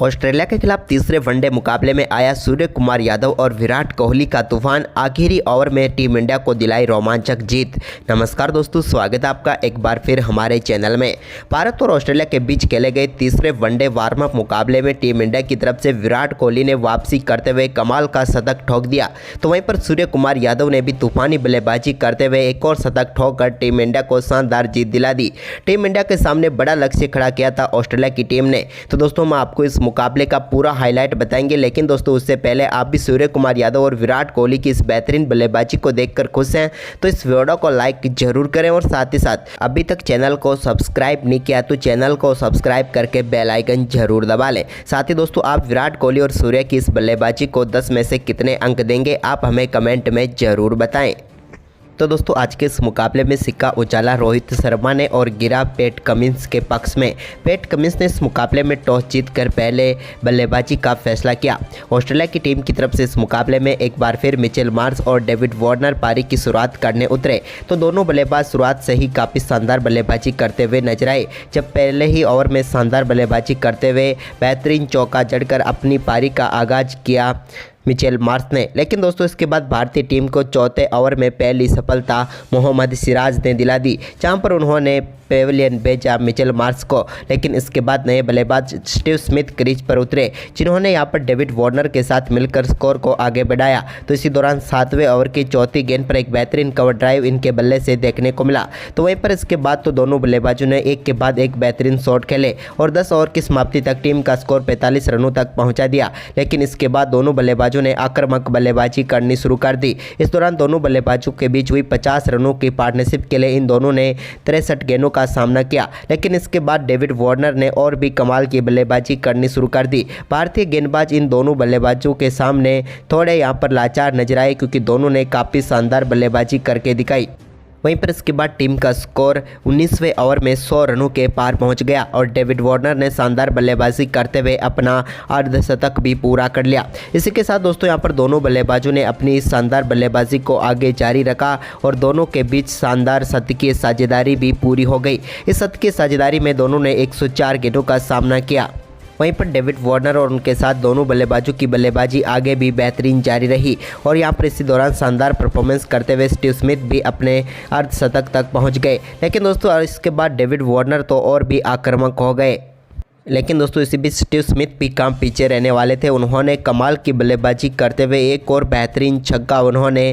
Australia के खिलाफ तीसरे वनडे मुकाबले में आया सूर्य कुमार यादव और विराट कोहली का तूफान आखिरी ओवर में टीम इंडिया को दिलाई रोमांचक जीत। नमस्कार दोस्तों, स्वागत है आपका एक बार फिर हमारे चैनल में। भारत और ऑस्ट्रेलिया के बीच खेले गए तीसरे वनडे वार्म अप मुकाबले में टीम इंडिया की तरफ से विराट कोहली ने वापसी करते हुए कमाल का शतक ठोक दिया, तो वहीं पर सूर्य कुमार यादव ने भी तूफानी बल्लेबाजी करते हुए एक और शतक ठोककर टीम इंडिया को शानदार जीत दिला दी। टीम इंडिया के सामने बड़ा लक्ष्य खड़ा किया था ऑस्ट्रेलिया की टीम ने। तो दोस्तों हम आपको इस मुकाबले का पूरा हाईलाइट बताएंगे, लेकिन दोस्तों उससे पहले आप भी सूर्य कुमार यादव और विराट कोहली की इस बेहतरीन बल्लेबाजी को देखकर खुश हैं तो इस वीडियो को लाइक जरूर करें और साथ ही साथ अभी तक चैनल को सब्सक्राइब नहीं किया तो चैनल को सब्सक्राइब करके बेल आइकन जरूर दबा लें। साथ ही दोस्तों आप विराट कोहली और सूर्य की इस बल्लेबाजी को 10 में से कितने अंक देंगे आप हमें कमेंट में जरूर बताएं। तो दोस्तों आज के इस मुकाबले में सिक्का उछाला रोहित शर्मा ने और गिरा पैट कमिंस के पक्ष में। पैट कमिंस ने इस मुकाबले में टॉस जीतकर पहले बल्लेबाजी का फैसला किया। ऑस्ट्रेलिया की टीम की तरफ से इस मुकाबले में एक बार फिर मिचेल मार्श और डेविड वार्नर पारी की शुरुआत करने उतरे, तो दोनों बल्लेबाज शुरुआत से ही काफ़ी शानदार बल्लेबाजी करते हुए नजर आए। जब पहले ही ओवर में शानदार बल्लेबाजी करते हुए बेहतरीन चौका जड़कर अपनी पारी का आगाज किया मिचेल मार्श ने, लेकिन दोस्तों इसके बाद भारतीय टीम को चौथे ओवर में पहली सफलता मोहम्मद सिराज ने दिला दी, जहां पर उन्होंने पेविलियन भेजा मिचेल मार्श को। लेकिन इसके बाद नए बल्लेबाज स्टीव स्मिथ क्रीज पर उतरे, जिन्होंने यहां पर डेविड वार्नर के साथ मिलकर स्कोर को आगे बढ़ाया। तो इसी दौरान 7वें ओवर की चौथी गेंद पर एक बेहतरीन कवर ड्राइव इनके बल्ले से देखने को मिला। तो वहीं पर इसके बाद तो दोनों बल्लेबाजों ने एक के बाद एक बेहतरीन शॉट खेले और 10 ओवर की समाप्ति तक टीम का स्कोर 45 रनों तक पहुंचा दिया। लेकिन इसके बाद दोनों बल्लेबाजों ने आक्रामक बल्लेबाजी करनी शुरू कर दी। इस दौरान दोनों बल्लेबाजों के बीच हुई 50 रनों की पार्टनरशिप के लिए इन दोनों ने 63 गेंदों का सामना किया। लेकिन इसके बाद डेविड वार्नर ने और भी कमाल की बल्लेबाजी करनी शुरू कर दी। भारतीय गेंदबाज इन दोनों बल्लेबाजों के सामने थोड़े यहां पर लाचार नजर आए, क्योंकि दोनों ने काफ़ी शानदार बल्लेबाजी करके दिखाई। वहीं पर इसके बाद टीम का स्कोर 19वें ओवर में 100 रनों के पार पहुंच गया और डेविड वार्नर ने शानदार बल्लेबाजी करते हुए अपना अर्धशतक भी पूरा कर लिया। इसी के साथ दोस्तों यहां पर दोनों बल्लेबाजों ने अपनी इस शानदार बल्लेबाजी को आगे जारी रखा और दोनों के बीच शानदार शतकीय साझेदारी भी पूरी हो गई। इस शतकीय साझेदारी में दोनों ने 104 गेंदों का सामना किया। वहीं पर डेविड वार्नर और उनके साथ दोनों बल्लेबाजों की बल्लेबाजी आगे भी बेहतरीन जारी रही और यहां पर इसी दौरान शानदार परफॉर्मेंस करते हुए स्टीव स्मिथ भी अपने अर्धशतक तक पहुंच गए। लेकिन दोस्तों इसके बाद डेविड वार्नर तो और भी आक्रामक हो गए। लेकिन दोस्तों इसी बीच स्टीव स्मिथ भी काम पीछे रहने वाले थे। उन्होंने कमाल की बल्लेबाजी करते हुए एक और बेहतरीन छक्का उन्होंने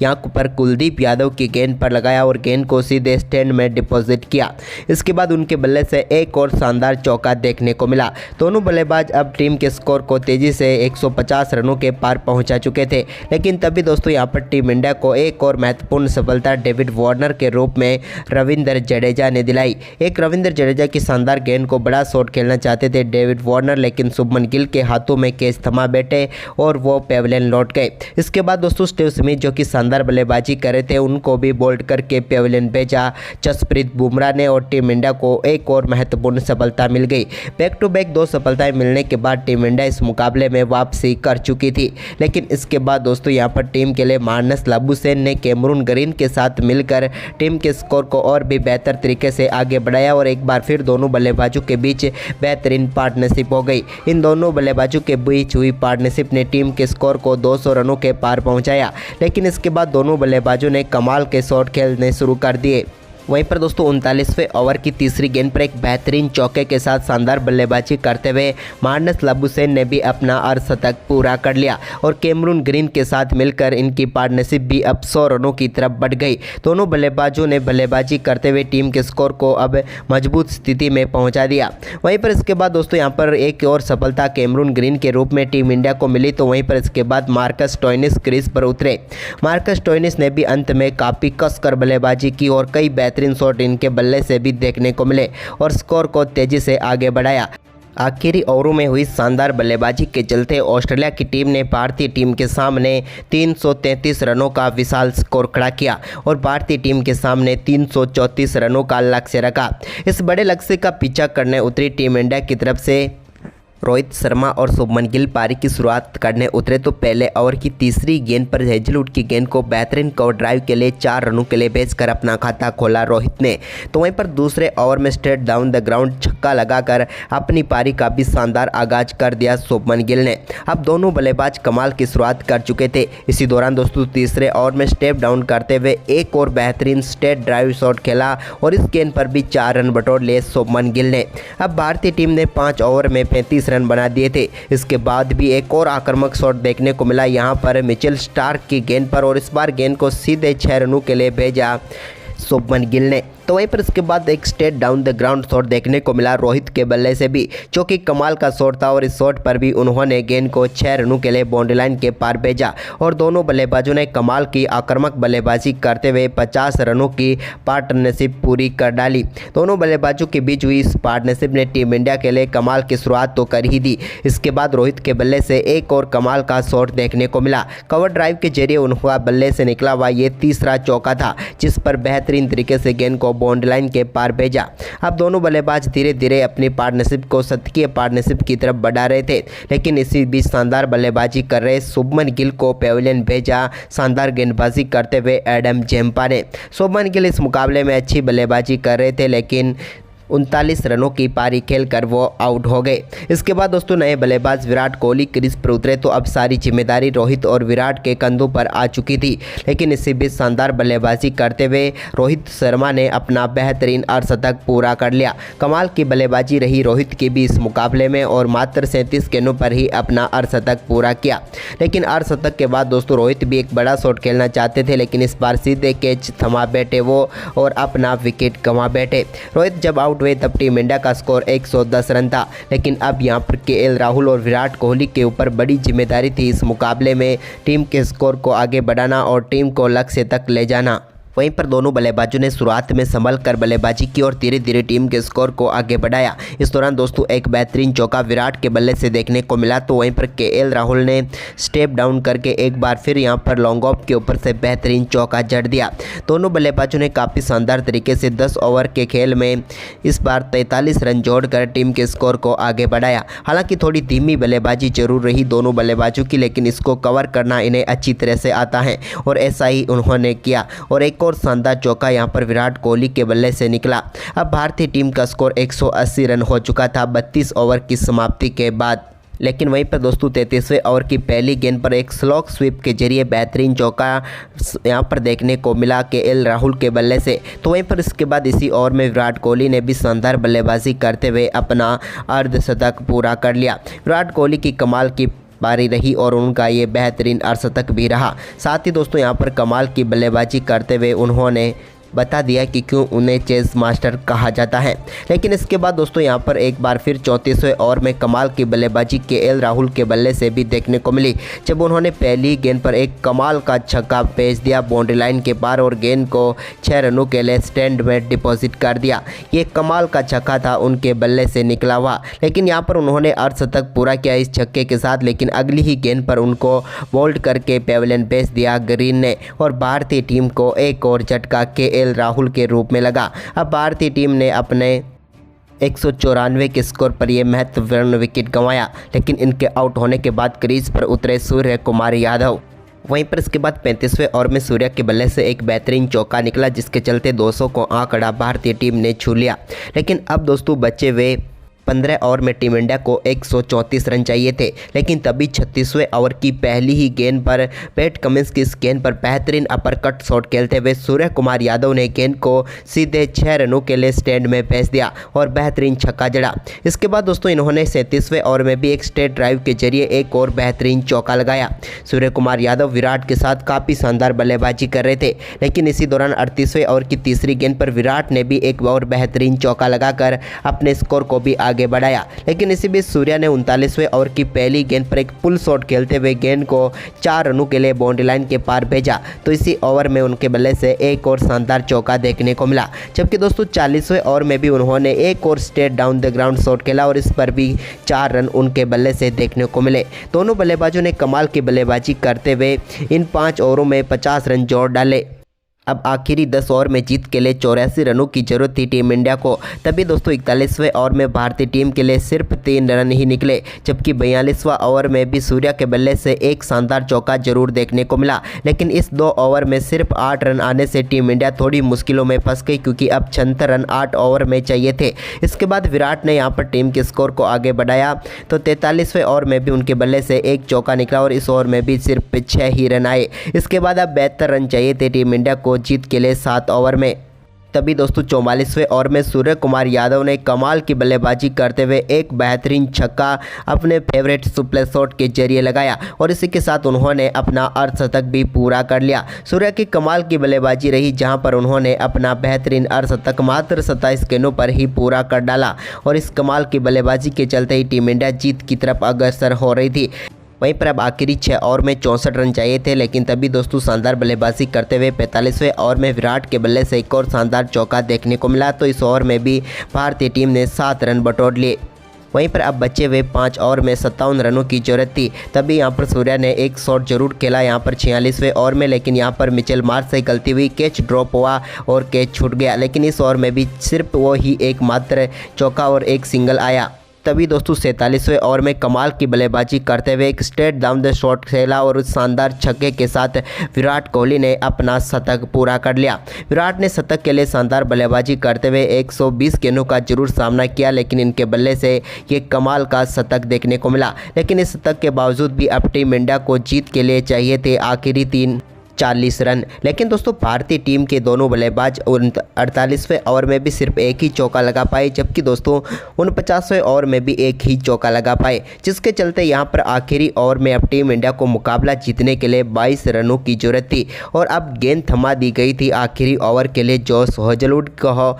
यहाँ पर कुलदीप यादव की गेंद पर लगाया और गेंद को सीधे स्टैंड में डिपॉजिट किया। इसके बाद उनके बल्ले से एक और शानदार चौका देखने को मिला। दोनों बल्लेबाज अब टीम के स्कोर को तेज़ी से 150 रनों के पार पहुँचा चुके थे। लेकिन तभी दोस्तों यहाँ पर टीम इंडिया को एक और महत्वपूर्ण सफलता डेविड वार्नर के रूप में रविंद्र जडेजा ने दिलाई। एक रविंद्र जडेजा की शानदार गेंद को बड़ा शॉट खेलना चाहते थे डेविड वार्नर, लेकिन शुभमन गिल के हाथों में कैच थमा बैठे और वो पेविलियन लौट गए। इसके बाद दोस्तों स्टीव स्मिथ जो कि शानदार बल्लेबाजी कर रहे थे उनको भी बोल्ड करके पेविलियन भेजा जसप्रीत बुमराह ने और टीम इंडिया को एक और महत्वपूर्ण सफलता मिल गई। बैक टू बैक 2 सफलताएं मिलने के बाद टीम इंडिया इस मुकाबले में वापसी कर चुकी थी। लेकिन इसके बाद दोस्तों यहाँ पर टीम के लिए मार्नस लाबुशेन ने कैमरून ग्रीन के साथ मिलकर टीम के स्कोर को और भी बेहतर तरीके से आगे बढ़ाया और एक बार फिर दोनों बल्लेबाजों के बीच बेहतरीन पार्टनरशिप हो गई। इन दोनों बल्लेबाजों के बीच हुई पार्टनरशिप ने टीम के स्कोर को 200 रनों के पार पहुंचाया। लेकिन इसके बाद दोनों बल्लेबाजों ने कमाल के शॉट खेलने शुरू कर दिए। वहीं पर दोस्तों 39वें ओवर की तीसरी गेंद पर एक बेहतरीन चौके के साथ शानदार बल्लेबाजी करते हुए मार्नस लाबुशेन ने भी अपना अर्धशतक पूरा कर लिया और कैमरून ग्रीन के साथ मिलकर इनकी पार्टनरशिप भी अब 100 रनों की तरफ बढ़ गई। दोनों बल्लेबाजों ने बल्लेबाजी करते हुए टीम के स्कोर को अब मजबूत स्थिति में पहुंचा दिया। वहीं पर इसके बाद दोस्तों यहाँ पर एक और सफलता कैमरून ग्रीन के रूप में टीम इंडिया को मिली, तो वहीं पर इसके बाद मार्कस स्टोइनिस क्रीज पर उतरे। मार्कस स्टोइनिस ने भी अंत में काफ़ी कसकर बल्लेबाजी की और कई बेहतरीन शॉट इनके बल्ले से भी देखने को मिले और स्कोर को तेजी से आगे बढ़ाया। आखिरी ओवरों में हुई शानदार बल्लेबाजी के चलते ऑस्ट्रेलिया की टीम ने भारतीय टीम के सामने 333 रनों का विशाल स्कोर खड़ा किया और भारतीय टीम के सामने 334 रनों का लक्ष्य रखा। इस बड़े लक्ष्य का पीछा करने उतरी टीम इंडिया की तरफ से रोहित शर्मा और शुभमन गिल पारी की शुरुआत करने उतरे तो पहले ओवर की तीसरी गेंद पर हेजलवुड की गेंद को बेहतरीन कवर ड्राइव के लिए 4 रनों के लिए भेजकर अपना खाता खोला रोहित ने। तो वहीं पर दूसरे ओवर में स्ट्रेट डाउन द ग्राउंड छक्का लगाकर अपनी पारी का भी शानदार आगाज कर दिया शुभमन गिल ने। अब दोनों बल्लेबाज कमाल की शुरुआत कर चुके थे। इसी दौरान दोस्तों तीसरे ओवर में स्टेप डाउन करते हुए एक और बेहतरीन स्ट्रेट ड्राइव शॉट खेला और इस गेंद पर भी 4 रन बटोर लिए शुभमन गिल ने। अब भारतीय टीम ने 5 ओवर में 35 रन बना दिए थे। इसके बाद भी एक और आक्रामक शॉट देखने को मिला यहां पर मिचेल स्टार्क की गेंद पर और इस बार गेंद को सीधे 6 रनों के लिए भेजा शुभमन गिल ने। तो वहीं पर इसके बाद एक straight down the ground shot देखने को मिला रोहित के बल्ले से भी, जो कि कमाल का शॉट था और इस शॉट पर भी उन्होंने गेंद को 6 रनों के लिए बाउंड्री लाइन के पार भेजा और दोनों बल्लेबाजों ने कमाल की आक्रामक बल्लेबाजी करते हुए 50 रनों की पार्टनरशिप पूरी कर डाली। दोनों बल्लेबाजों के बीच हुई इस पार्टनरशिप ने टीम इंडिया के लिए कमाल की शुरुआत तो कर ही दी। इसके बाद रोहित के बल्ले से एक और कमाल का शॉट देखने को मिला। कवर ड्राइव के जरिए उनका बल्ले से निकला हुआ ये तीसरा चौका था, जिस पर बेहतरीन तरीके से गेंद को बाउंड्री लाइन के पार भेजा। अब दोनों बल्लेबाज धीरे धीरे अपनी पार्टनरशिप को शतकीय पार्टनरशिप की तरफ बढ़ा रहे थे, लेकिन इसी बीच शानदार बल्लेबाजी कर रहे शुभमन गिल को पेविलियन भेजा शानदार गेंदबाजी करते हुए एडम जेम्पा ने। शुभमन गिल इस मुकाबले में अच्छी बल्लेबाजी कर रहे थे, लेकिन 39 रनों की पारी खेलकर वो आउट हो गए। इसके बाद दोस्तों नए बल्लेबाज विराट कोहली क्रीज पर उतरे तो अब सारी जिम्मेदारी रोहित और विराट के कंधों पर आ चुकी थी, लेकिन इसी बीच शानदार बल्लेबाजी करते हुए रोहित शर्मा ने अपना बेहतरीन अर्धशतक पूरा कर लिया। कमाल की बल्लेबाजी रही रोहित की भी इस मुकाबले में और मात्र 37 गेंदों पर ही अपना अर्धशतक पूरा किया। लेकिन अर्धशतक के बाद दोस्तों रोहित भी एक बड़ा शॉट खेलना चाहते थे, लेकिन इस बार सीधे कैच थमा बैठे वो और अपना विकेट गंवा बैठे। रोहित जब आउट हुए तब टीम इंडिया का स्कोर 110 रन था, लेकिन अब यहां पर केएल राहुल और विराट कोहली के ऊपर बड़ी जिम्मेदारी थी इस मुकाबले में टीम के स्कोर को आगे बढ़ाना और टीम को लक्ष्य तक ले जाना। वहीं पर दोनों बल्लेबाजों ने शुरुआत में संभल कर बल्लेबाजी की और धीरे धीरे टीम के स्कोर को आगे बढ़ाया। इस दौरान दोस्तों एक बेहतरीन चौका विराट के बल्ले से देखने को मिला, तो वहीं पर केएल राहुल ने स्टेप डाउन करके एक बार फिर यहां पर लॉन्ग ऑफ के ऊपर से बेहतरीन चौका जड़ दिया। दोनों बल्लेबाजों ने काफ़ी शानदार तरीके से 10 ओवर के खेल में इस बार 43 रन जोड़कर टीम के स्कोर को आगे बढ़ाया। हालांकि थोड़ी धीमी बल्लेबाजी जरूर रही दोनों बल्लेबाजों की, लेकिन इसको कवर करना इन्हें अच्छी तरह से आता है और ऐसा ही उन्होंने किया और एक और शानदार चौका यहां पर विराट कोहली के बल्ले से निकला। अब भारतीय टीम का स्कोर 180 रन हो चुका था 32 ओवर की समाप्ति के बाद। लेकिन वहीं पर दोस्तों 33वें ओवर की पहली गेंद पर एक स्लॉग स्वीप के जरिए बेहतरीन चौका यहां पर देखने को मिला केएल राहुल के बल्ले से। तो वहीं पर इसके बाद इसी ओवर में विराट कोहली ने भी शानदार बल्लेबाजी करते हुए अपना अर्धशतक पूरा कर लिया। विराट कोहली की कमाल की पारी रही और उनका ये बेहतरीन अर्धशतक भी रहा। साथ ही दोस्तों यहाँ पर कमाल की बल्लेबाजी करते हुए उन्होंने बता दिया कि क्यों उन्हें चेस मास्टर कहा जाता है। लेकिन इसके बाद दोस्तों यहाँ पर एक बार फिर 34वें ओवर में कमाल की बल्लेबाजी केएल राहुल के बल्ले से भी देखने को मिली, जब उन्होंने पहली गेंद पर एक कमाल का छक्का भेज दिया बाउंड्री लाइन के पार और गेंद को 6 रनों के लिए स्टैंड में डिपॉजिट कर दिया। ये कमाल का छक्का था उनके बल्ले से निकला हुआ, लेकिन यहाँ पर उन्होंने अर्धशतक पूरा किया इस छक्के के साथ, लेकिन अगली ही गेंद पर उनको बोल्ड करके पेविलियन भेज दिया ग्रीन ने और भारतीय टीम को एक और झटका केएल राहुल के रूप में लगा। अब भारतीय टीम ने अपने 194 के स्कोर पर यह महत्वपूर्ण विकेट गंवाया, लेकिन इनके आउट होने के बाद क्रीज पर उतरे सूर्य कुमार यादव। वहीं पर इसके बाद 35वें ओवर में सूर्य के बल्ले से एक बेहतरीन चौका निकला, जिसके चलते 200 को आंकड़ा भारतीय टीम ने छू लिया। लेकिन अब दोस्तों बचे हुए 15 ओवर में टीम इंडिया को 134 रन चाहिए थे, लेकिन तभी 36वें ओवर की पहली ही गेंद पर पैट कमिंस की इस गेंद पर बेहतरीन अपर कट शॉट खेलते हुए सूर्य कुमार यादव ने गेंद को सीधे 6 रनों के लिए स्टैंड में भेज दिया और बेहतरीन छक्का जड़ा। इसके बाद दोस्तों इन्होंने 37वें ओवर में भी एक स्ट्रेट ड्राइव के जरिए एक और बेहतरीन चौका लगाया। सूर्य कुमार यादव विराट के साथ काफ़ी शानदार बल्लेबाजी कर रहे थे, लेकिन इसी दौरान 38वें ओवर की तीसरी गेंद पर विराट ने भी एक और बेहतरीन चौका लगाकर अपने स्कोर को भी आगे बढ़ाया। लेकिन इसी बीच सूर्या ने 39वें ओवर की पहली गेंद पर एक पुल शॉट खेलते हुए गेंद को 4 रनों के लिए बाउंड्री लाइन के पार भेजा, तो इसी ओवर में उनके बल्ले से एक और शानदार चौका देखने को मिला। जबकि दोस्तों 40वें ओवर में भी उन्होंने एक और straight down the ground shot खेला और इस पर भी 4 रन उनके बल्ले से देखने को मिले। दोनों बल्लेबाजों ने कमाल की बल्लेबाजी करते हुए इन 5 ओवरों में 50 रन जोड़ डाले। अब आखिरी 10 ओवर में जीत के लिए 84 रनों की जरूरत थी टीम इंडिया को। तभी दोस्तों 41वें ओवर में भारतीय टीम के लिए सिर्फ 3 रन ही निकले, जबकि 42वां ओवर में भी सूर्या के बल्ले से एक शानदार चौका जरूर देखने को मिला। लेकिन इस 2 ओवर में सिर्फ 8 रन आने से टीम इंडिया थोड़ी मुश्किलों में फंस गई, क्योंकि अब 76 रन 8 ओवर में चाहिए थे। इसके बाद विराट ने यहाँ पर टीम के स्कोर को आगे बढ़ाया, तो 43वें ओवर में भी उनके बल्ले से एक चौका निकला और इस ओवर में भी सिर्फ 6 ही रन आए। इसके बाद अब 72 रन चाहिए थे टीम इंडिया को जीत के लिए 7 ओवर में। तभी दोस्तों 44वें ओवर में सूर्य कुमार यादव ने कमाल की बल्लेबाजी करते हुए एक बेहतरीन छक्का अपने फेवरेट सुपर शॉट के जरिए लगाया और इसी के साथ उन्होंने अपना अर्धशतक भी पूरा कर लिया। सूर्य की कमाल की बल्लेबाजी रही, जहां पर उन्होंने अपना बेहतरीन अर्धशतक मात्र 27 गेंदों पर ही पूरा कर डाला और इस कमाल की बल्लेबाजी के चलते ही टीम इंडिया जीत की तरफ अग्रसर हो रही थी। वहीं पर अब आखिरी 6 ओवर में 64 रन चाहिए थे, लेकिन तभी दोस्तों शानदार बल्लेबाजी करते हुए 45वें ओवर में विराट के बल्ले से एक और शानदार चौका देखने को मिला, तो इस ओवर में भी भारतीय टीम ने 7 रन बटोर लिए। वहीं पर अब बचे हुए 5 ओवर में 57 रनों की जरूरत थी। तभी यहां पर सूर्या ने एक शॉट जरूर खेला यहां पर 46वें ओवर में, लेकिन यहां पर मिचेल मार्श से गलती हुई, कैच ड्रॉप हुआ और कैच छूट गया। लेकिन इस ओवर में भी सिर्फ वो ही एकमात्र चौका और एक सिंगल आया। तभी दोस्तों 47वें ओवर में कमाल की बल्लेबाजी करते हुए एक स्ट्रेट डाउन द शॉट खेला और उस शानदार छक्के के साथ विराट कोहली ने अपना शतक पूरा कर लिया। विराट ने शतक के लिए शानदार बल्लेबाजी करते हुए 120 गेंदों का जरूर सामना किया, लेकिन इनके बल्ले से ये कमाल का शतक देखने को मिला। लेकिन इस शतक के बावजूद भी अब टीम इंडिया को जीत के लिए चाहिए थे आखिरी 40 रन। लेकिन दोस्तों भारतीय टीम के दोनों बल्लेबाज 48वें ओवर में भी सिर्फ एक ही चौका लगा पाए, जबकि दोस्तों 49वें ओवर में भी एक ही चौका लगा पाए, जिसके चलते यहां पर आखिरी ओवर में अब टीम इंडिया को मुकाबला जीतने के लिए 22 रनों की जरूरत थी और अब गेंद थमा दी गई थी आखिरी ओवर के लिए जॉस हेजलवुड को,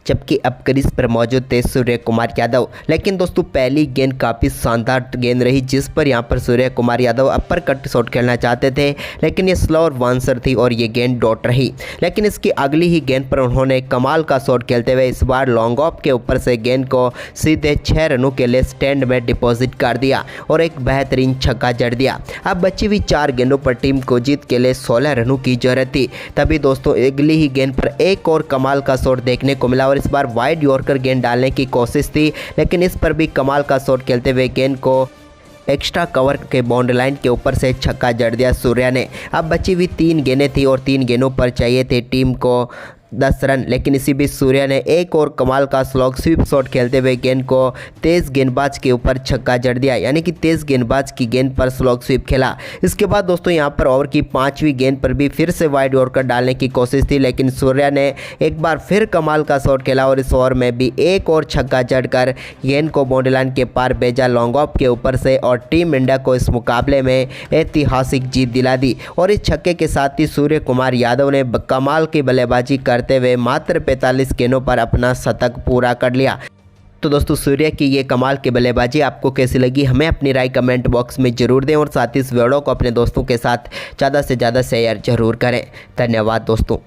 जबकि अब क्रीज पर मौजूद थे सूर्य कुमार यादव। लेकिन दोस्तों पहली गेंद काफ़ी शानदार गेंद रही, जिस पर यहां पर Suryakumar Yadav upper cut shot खेलना चाहते थे, लेकिन ये स्लो और बाउंसर थी और ये गेंद डॉट रही। लेकिन इसकी अगली ही गेंद पर उन्होंने कमाल का शॉट खेलते हुए इस बार लॉन्ग ऑफ के ऊपर से गेंद को सीधे 6 रनों के लिए स्टैंड में डिपॉजिट कर दिया और एक बेहतरीन छक्का जड़ दिया। अब बची हुई 4 गेंदों पर टीम को जीत के लिए 16 रनों की जरूरत थी। तभी दोस्तों अगली ही गेंद पर एक और कमाल का शॉट देखने को मिला और इस बार वाइड यॉर्कर गेंद डालने की कोशिश थी, लेकिन इस पर भी कमाल का शॉट खेलते हुए गेंद को एक्स्ट्रा कवर के बाउंड्री लाइन के ऊपर से छक्का जड़ दिया सूर्या ने। अब बची हुई 3 गेंदें थी और 3 गेंदों पर चाहिए थे टीम को 10 रन, लेकिन इसी बीच सूर्या ने एक और कमाल का स्लॉग स्वीप शॉट खेलते हुए गेंद को तेज गेंदबाज के ऊपर छक्का जड़ दिया, यानी कि तेज गेंदबाज की गेंद पर स्लॉग स्वीप खेला। इसके बाद दोस्तों यहां पर ओवर की 5वीं गेंद पर भी फिर से वाइड यॉर्कर डालने की कोशिश थी, लेकिन सूर्या ने एक बार फिर कमाल का शॉट खेला और इस ओवर में भी एक और छक्का जड़कर गेंद को बाउंड्री लाइन के पार भेजा लॉन्ग ऑफ के ऊपर से और टीम इंडिया को इस मुकाबले में ऐतिहासिक जीत दिला दी। और इस छक्के के साथ ही सूर्य कुमार यादव ने कमाल की बल्लेबाजी करते हुए मात्र 45 गेंदों पर अपना शतक पूरा कर लिया। तो दोस्तों सूर्य की ये कमाल की बल्लेबाजी आपको कैसी लगी, हमें अपनी राय कमेंट बॉक्स में जरूर दें और साथ ही इस वीडियो को अपने दोस्तों के साथ ज़्यादा से ज़्यादा शेयर जरूर करें। धन्यवाद दोस्तों।